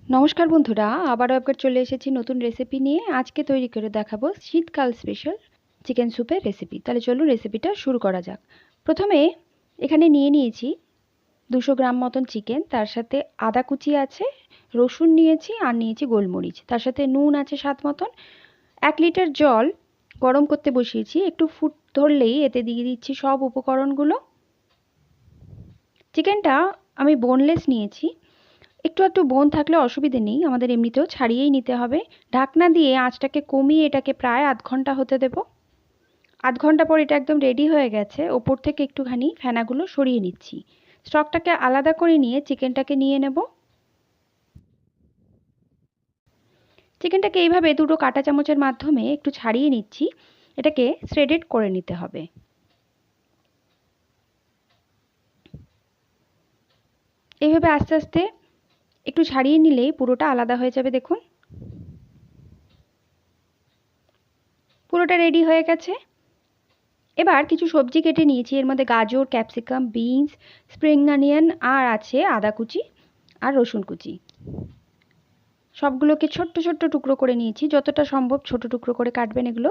নমস্কার বন্ধুরা, আবারও একবার চলে এসেছি নতুন রেসিপি নিয়ে। আজকে তৈরি করে দেখাবো শীতকাল স্পেশাল চিকেন স্যুপের রেসিপি। তাহলে চলুন রেসিপিটা শুরু করা যাক। প্রথমে এখানে নিয়ে নিয়েছি 200 গ্রাম মতন চিকেন, তার সাথে আদা কুচি আছে, রসুন নিয়েছি আর নিয়েছি গোলমরিচ, তার সাথে নুন আছে স্বাদ মতন। 1 লিটার জল গরম করতে বসিয়েছি, একটু ফুট ধরলেই এতে দিয়ে দিচ্ছি সব উপকরণগুলো। চিকেনটা আমি বোনলেস নিয়েছি, একটু একটু বোন থাকলে অসুবিধে নেই, আমাদের এমনিতেও ছাড়িয়েই নিতে হবে। ঢাকনা দিয়ে আঁচটাকে কমিয়ে এটাকে প্রায় আধ ঘন্টা হতে দেব। আধ ঘন্টা পর এটা একদম রেডি হয়ে গেছে। ওপর থেকে একটুখানি ফেনাগুলো সরিয়ে নিচ্ছি। স্টকটাকে আলাদা করে নিয়ে চিকেনটাকে নিয়ে নেব। চিকেনটাকে এইভাবে দুটো কাঁটা চামচের মাধ্যমে একটু ছাড়িয়ে নিচ্ছি। এটাকে শ্রেডেড করে নিতে হবে। এইভাবে আস্তে আস্তে একটু ছাড়িয়ে নিলেই পুরোটা আলাদা হয়ে যাবে। দেখুন, পুরোটা রেডি হয়ে গেছে। এবার কিছু সবজি কেটে নিয়েছি, এর মধ্যে গাজর, ক্যাপসিকাম, বিনস, স্প্রিং অনিয়ন আর আছে আদা কুচি আর রসুন কুচি। সবগুলোকে ছোট্ট ছোট্ট টুকরো করে নিয়েছি, যতটা সম্ভব ছোট টুকরো করে কাটবেন এগুলো।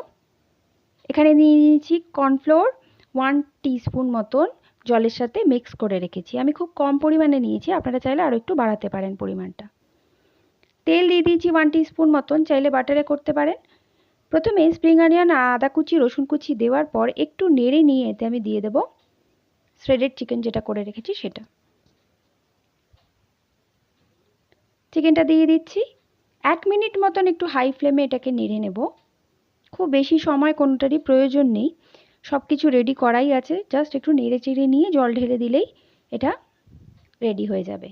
এখানে নিয়ে নিয়েছি কর্নফ্লোর 1 টিস্পুন মতন, জলের সাথে মিক্স করে রেখেছি। আমি খুব কম পরিমাণে নিয়েছি, আপনারা চাইলে আরও একটু বাড়াতে পারেন পরিমাণটা। তেল দিয়ে দিয়েছি 1 টিস্পুন মতন, চাইলে বাটারে করতে পারেন। প্রথমে স্প্রিং অনিয়ন আর আদা কুচি, রসুন কুচি দেওয়ার পর একটু নেড়ে নিয়ে এতে আমি দিয়ে দেবো শ্রেডেড চিকেন যেটা করে রেখেছি সেটা। চিকেনটা দিয়ে দিচ্ছি। 1 মিনিট মতন একটু হাই ফ্লেমে এটাকে নেড়ে নেব। খুব বেশি সময় কোনোটারই প্রয়োজন নেই, সব কিছু রেডি করাই আছে। জাস্ট একটু নেড়ে চেড়ে নিয়ে জল ঢেলে দিলেই এটা রেডি হয়ে যাবে।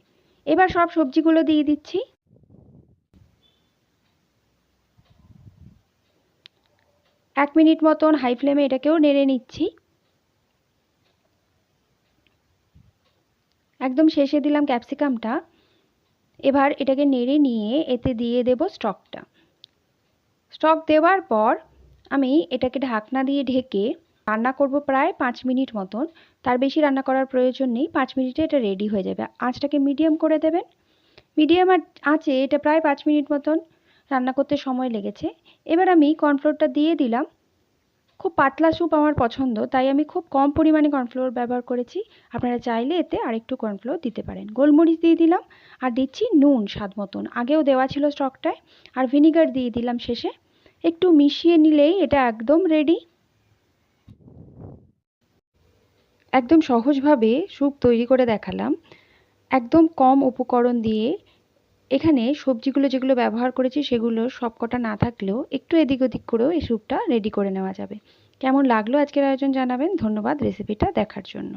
এবার সব সবজিগুলো দিয়ে দিচ্ছি। এক মিনিট মতন হাই ফ্লেমে এটাকেও নেড়ে নিচ্ছি। একদম শেষে দিলাম ক্যাপসিকামটা। এবার এটাকে নেড়ে নিয়ে এতে দিয়ে দেব স্টকটা। স্টক দেওয়ার পর আমি এটাকে ঢাকনা দিয়ে ঢেকে রান্না করব প্রায় 5 মিনিট মতন। তার বেশি রান্না করার প্রয়োজন নেই, 5 মিনিটে এটা রেডি হয়ে যাবে। আঁচটাকে মিডিয়াম করে দেবেন। মিডিয়াম আঁচে এটা প্রায় 5 মিনিট মতন রান্না করতে সময় লেগেছে। এবার আমি কর্নফ্লোরটা দিয়ে দিলাম। খুব পাতলা স্যুপ আমার পছন্দ, তাই আমি খুব কম পরিমাণে কর্নফ্লোর ব্যবহার করেছি। আপনারা চাইলে এতে আরেকটু কর্নফ্লোর দিতে পারেন। গোলমরিচ দিয়ে দিলাম আর দিচ্ছি নুন স্বাদ মতন, আগেও দেওয়া ছিল স্টকটায়। আর ভিনিগার দিয়ে দিলাম শেষে। একটু মিশিয়ে নিলেই এটা একদম রেডি। একদম সহজভাবে স্যুপ তৈরি করে দেখালাম, একদম কম উপকরণ দিয়ে। এখানে সবজিগুলো যেগুলো ব্যবহার করেছি সেগুলো সবকটা না থাকলেও একটু এদিক ওদিক করেও এই স্যুপটা রেডি করে নেওয়া যাবে। কেমন লাগলো আজকের আয়োজন জানাবেন। ধন্যবাদ রেসিপিটা দেখার জন্য।